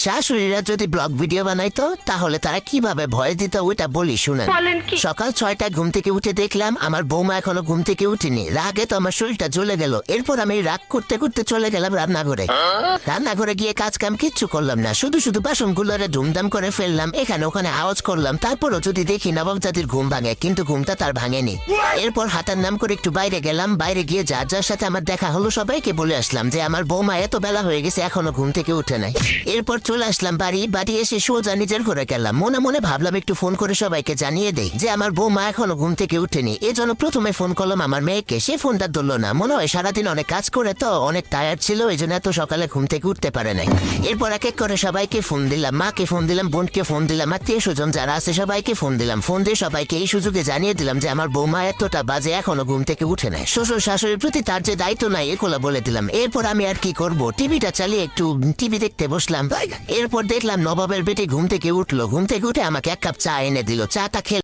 শাশুড়িরা যদি blog video বানাইতো তাহলে তারা কিভাবে ভয় দিত ওইটা বলি শুনেন। সকাল 6টায় ঘুম থেকে উঠে দেখলাম আমার বৌমা এখনো ঘুম থেকে উঠেনি। রাগে তো আমার শরীরটা জ্বলে গেল। এরপর আমি রাগ করতে করতে চলে গেলাম রান্নাঘরে গিয়ে কাজ কাম কিচ্ছু করলাম না, শুধু শুধু বাসনগুলোরে ধুমধাম করে ফেললাম, এখানে ওখানে আওয়াজ করলাম। তারপরও যদি দেখি নবাবজাতির ঘুম ভাঙে, কিন্তু ঘুমটা তার ভাঙেনি। এরপর হাতার নাম করে একটু বাইরে গেলাম। বাইরে গিয়ে যার যার সাথে আমার দেখা হলো সবাইকে বলে আসলাম যে আমার বৌমা এত বেলা হয়ে গেছে এখনো ঘুম থেকে উঠে নাই। এরপর চলে আসলাম বাড়ি এসে সোজা নিজের ঘরে গেলাম। মনে মনে ভাবলাম একটু ফোন করে সবাইকে জানিয়ে দেই যে আমার বৌমা এখনো ঘুম থেকে উঠেনি। এজন্য প্রথমে ফোন করলাম আমার মেয়েকে। সে ফোনটা ধরলো না, মনে হয় সারাদিন অনেক কাজ করে তো অনেক টায়ার্ড ছিল, এই জন্য এত সকালে ঘুম থেকে উঠতে পারে নাই। এরপর এক এক করে সবাইকে ফোন দিলাম, মাকে ফোন দিলাম, বোনকে ফোন দিলাম, আত্মীয় স্বজন যারা আছে সবাইকে ফোন দিলাম। ফোন দিয়ে সবাইকে এই সুযোগে জানিয়ে দিলাম যে আমার বৌমা এতটা বাজে এখনো ঘুম থেকে উঠে নাই। শ্বশুর শাশুড়ির প্রতি তার যে দায়িত্ব নাই এগুলো বলে দিলাম। এরপর আমি আর কি করব, টিভিটা চালিয়ে একটু টিভি দেখতে বসলাম। এরপর দেখলাম নবাবের বেটি ঘুম থেকে উঠলো। ঘুম থেকে উঠে আমাকে এক কাপ চা এনে দিল। চাটা খেয়ে